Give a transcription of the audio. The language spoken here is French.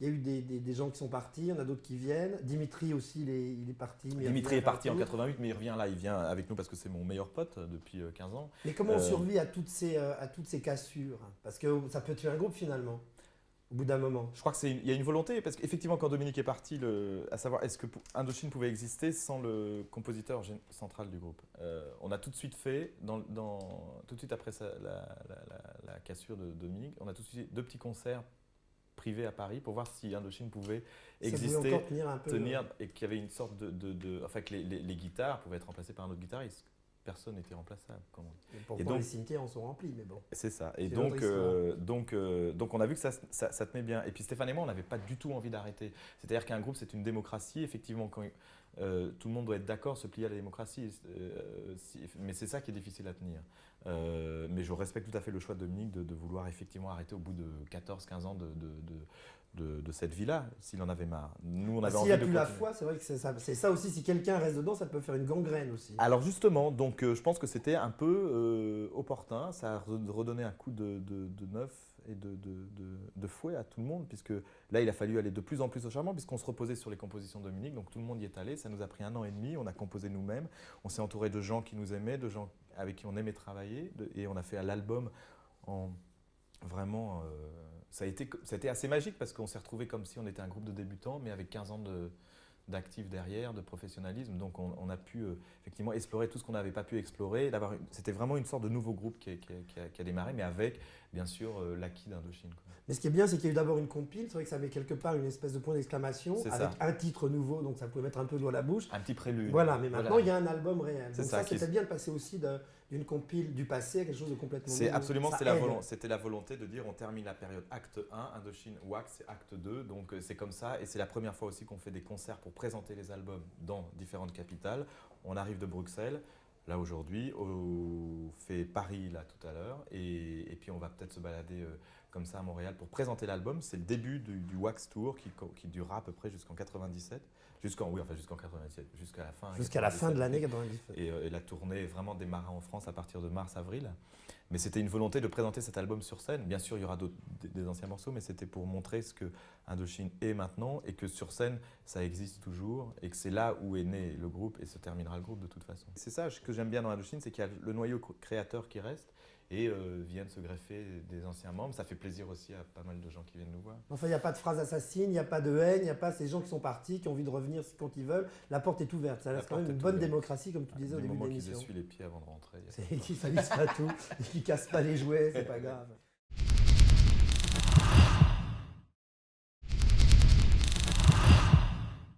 Il y a eu des gens qui sont partis, il y en a d'autres qui viennent. Dimitri aussi, il est parti. Mais Dimitri est parti en 88, mais il revient là, il vient avec nous parce que c'est mon meilleur pote depuis 15 ans. Mais comment on survit à toutes ces cassures? Parce que ça peut tuer un groupe finalement, au bout d'un moment. Je crois qu'il y a une volonté, parce qu'effectivement, quand Dominique est parti, à savoir est-ce que Indochine pouvait exister sans le compositeur central du groupe. On a tout de suite fait, tout de suite après la cassure de Dominique, on a tout de suite 2 petits concerts privés à Paris pour voir si Indochine pouvait exister, pouvait encore tenir un peu, et qu'il y avait une sorte enfin que les guitares pouvaient être remplacées par un autre guitariste. Personne n'était remplaçable. Et donc les cimetières en sont remplis, mais bon. C'est ça. Et donc on a vu que ça tenait bien. Et puis Stéphane et moi, on n'avait pas du tout envie d'arrêter. C'est-à-dire qu'un groupe, c'est une démocratie. Effectivement, quand tout le monde doit être d'accord, se plier à la démocratie. Mais c'est ça qui est difficile à tenir. Mais je respecte tout à fait le choix de Dominique de vouloir effectivement arrêter au bout de 14-15 ans de cette vie-là, s'il en avait marre. Nous, on avait s'il n'y a envie plus de la foi, c'est vrai que c'est ça aussi. Si quelqu'un reste dedans, ça peut faire une gangrène aussi. Alors justement, donc je pense que c'était un peu opportun. Ça a redonné un coup de neuf et de fouet à tout le monde, puisque là, il a fallu aller de plus en plus au charbon, puisqu'on se reposait sur les compositions de Dominique. Donc tout le monde y est allé. Ça nous a pris 1 an et demi. On a composé nous-mêmes. On s'est entouré de gens qui nous aimaient, de gens avec qui on aimait travailler, et on a fait l'album en vraiment. Ça a été assez magique parce qu'on s'est retrouvés comme si on était un groupe de débutants, mais avec 15 ans d'actifs derrière, de professionnalisme. Donc on a pu effectivement explorer tout ce qu'on n'avait pas pu explorer. C'était vraiment une sorte de nouveau groupe qui a démarré, mais avec bien sûr l'acquis d'Indochine. Mais ce qui est bien, c'est qu'il y a eu d'abord une compile. C'est vrai que ça met quelque part une espèce de point d'exclamation avec un titre nouveau, donc ça pouvait mettre un peu l'eau à la bouche. Un petit prélude. Voilà, mais maintenant il y a un album réel. Donc ça c'était bien de passer aussi d'une compile du passé à quelque chose de complètement nouveau. Absolument, c'était la volonté de dire on termine la période acte 1, Indochine Wax, c'est acte 2, donc c'est comme ça. Et c'est la première fois aussi qu'on fait des concerts pour présenter les albums dans différentes capitales. On arrive de Bruxelles, là aujourd'hui, on fait Paris là tout à l'heure, et puis on va peut-être se balader comme ça à Montréal pour présenter l'album. C'est le début du Wax Tour qui durera à peu près jusqu'en 97. Jusqu'à la fin. Jusqu'à la fin de l'année 97. Et la tournée vraiment démarra en France à partir de mars-avril. Mais c'était une volonté de présenter cet album sur scène. Bien sûr, il y aura des anciens morceaux, mais c'était pour montrer ce que Indochine est maintenant et que sur scène, ça existe toujours et que c'est là où est né le groupe et se terminera le groupe de toute façon. C'est ça que j'aime bien dans Indochine, c'est qu'il y a le noyau créateur qui reste et viennent se greffer des anciens membres. Ça fait plaisir aussi à pas mal de gens qui viennent nous voir. Enfin, il n'y a pas de phrase assassine, il n'y a pas de haine, il n'y a pas ces gens qui sont partis, qui ont envie de revenir quand ils veulent. La porte est ouverte. Ça reste quand même une bonne démocratie, comme tu disais au début de l'émission. Du moment qu'ils essuient les pieds avant de rentrer. Qu'ils salissent pas tout et qu'ils cassent pas les jouets, c'est pas grave.